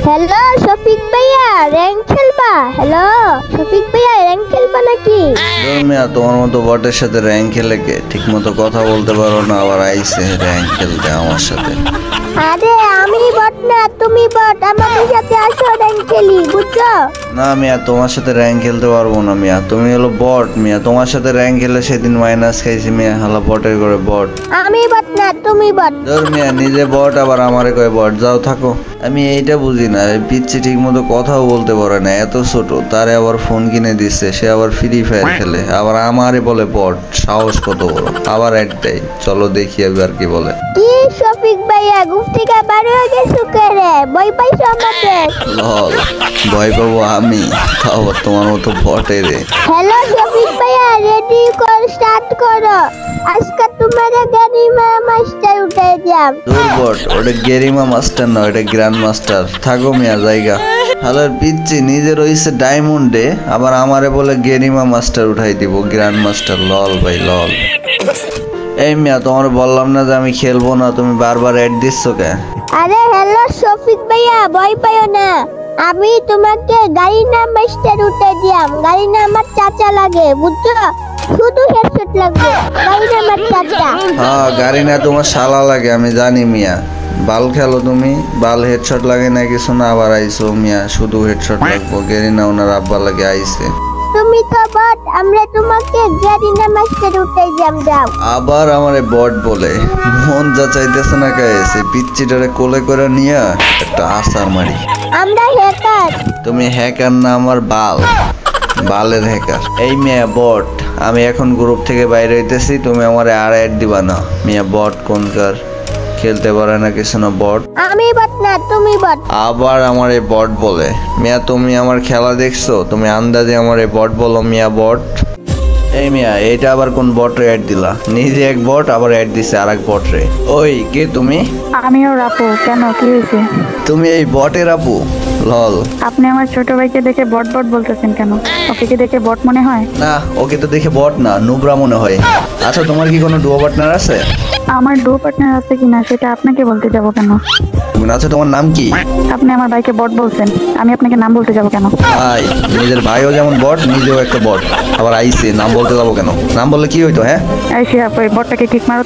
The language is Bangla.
হ্যালো শফিক ভাইয়া র্যাঙ্ক খেলবা? হ্যালো শফিক ভাইয়া র্যাঙ্ক খেলবা নাকি? মিয়া তোমার মতো বটের সাথে র্যাঙ্ক খেলে কে? ঠিক মতো কথা বলতে পারো না, আবার আইসে র্যাঙ্ক খেলতে আমার সাথে। আরে আমি বট না, তুমি বট। আমাদের সাথে আসো র্যাঙ্ক খেলি, বুঝছো? না মিয়া, তোমার সাথে র্যাঙ্ক খেলতে পারবো না মিয়া, তুমি হলো বট মিয়া। তোমার সাথে র্যাঙ্ক খেলে সেদিন মাইনাস খাইছি মিয়া, হালা বটের করে বট। আমি বট না, তুমি বট। ধর মিয়া, নিজে বট আবার আমারে কয় বট। যাও থাকো। আমি এইটা বুঝি না, পিচ্ছি ঠিক মতো কথাও বলতে পারে না, এত ছোট। তারে আবার ফোন কিনে দিচ্ছে, সে আবার ফ্রি ফায়ার খেলে, আবার আমারে বলে বট। সাহস কত বড়! আবার অ্যাড দেয়। চলো দেখি এবার কি বলে। কি শফিক ভাইয়া গুফ থেকে বাইরে হয়ে গেছো কেরে? ভয় পাইছো আমাদের? লল, ভয় পাবো আমি? তাও তোমার মতো বটে রে। হ্যালো শফিক ভাইয়া, রেডি কর, স্টার্ট করো। আজকে তোমার গানিমা মাস্টার উঠে যাম। দূর বট, ওটা গেরিমা মাস্টার না, ওটা গ্র্যান্ড মাস্টার। থাকো মিয়া জায়গা। হালার পিচ্ছি নিজে রয়েছে ডায়মন্ডে, আবার আমারে বলে গেরিমা মাস্টার উঠাই দিব, গ্র্যান্ড মাস্টার। লল ভাই লল। এই মিয়া, তোমার বললাম না যে আমি খেলবো না, তুমি বারবার অ্যাড দিচ্ছ কে? আরে হ্যালো শফিক ভাইয়া, ভয় পাইও না। আমি তোমাকে গাড়ি না মাস্টার উঠে দিয়াম। গাড়ি না আমার চাচা লাগে, বুঝছো? শুধু হেডশট লাগবে, গাড়ি না আমার চাচা। হ্যাঁ, গাড়ি না তোমার শালা লাগে, আমি জানি মিয়া। বাল খেলো তুমি, বাল হেডশট লাগে না কিছু না, আবার আইসো মিয়া শুধু হেডশট লাগবো। গেরি না ওনার আব্বা লাগে আইসে। তুমি তো বট, আমরা তোমাকে গাড়ি না মাস্টার উঠে দিয়াম। যাও। আবার আমারে বট বলে, মন যা চাইতেছে না কাছে পিচ্চিটারে কোলে করে নিয়ে একটা আসার মারি। আমরা হ্যাকার। তুমি হ্যাকার না, আমার বাল, বালের হ্যাকার। এই মিয়া বট, আমি এখন গ্রুপ থেকে বাইরে হইতেছি, তুমি আমারে আর অ্যাড দিবা না। মিয়া বট কোনকার, খেলতে পারে না কিছু না বট। আমি বট না, তুমি বট। আবার আমার এই বট বলে। মিয়া তুমি আমার খেলা দেখছো? তুমি আন্দাজে আমার এই বট বলো মিয়া বট। এই মিয়া, এটা আবার কোন বটরে অ্যাড দিলা? নিজে এক বট, আবার অ্যাড দিছে আর এক বটরে। ওই কে তুমি? আমিও রাপু। কেন, কি হয়েছে? তুমি এই বটের আপু? লল। আপনি আমার ছোট ভাইকে দেখে বট বট বলতেছেন কেন? ওকে কি দেখে বট মনে হয়? না, ওকে তো দেখে বট না, নুবরা মনে হয়। আচ্ছা, তোমার কি কোনো ডুয়ো পার্টনার আছে? আমার ডু পার্টনার আছে কিনা সেটা আপনাকে বলতে যাব কেন? তুমি আচ্ছা, তোমার নাম কি? আপনি আমার ভাইকে বট বলছেন, আমি আপনাকে নাম বলতে যাব কেন? ভাই, নিজের ভাইও যেমন বট, নিজেও একটা বট, আবার আইসে নাম বলতে যাবো কেন? নাম বললে কি হইতো? হ্যাঁ, এই শিহাব, ওই বটটাকে কিক মারো।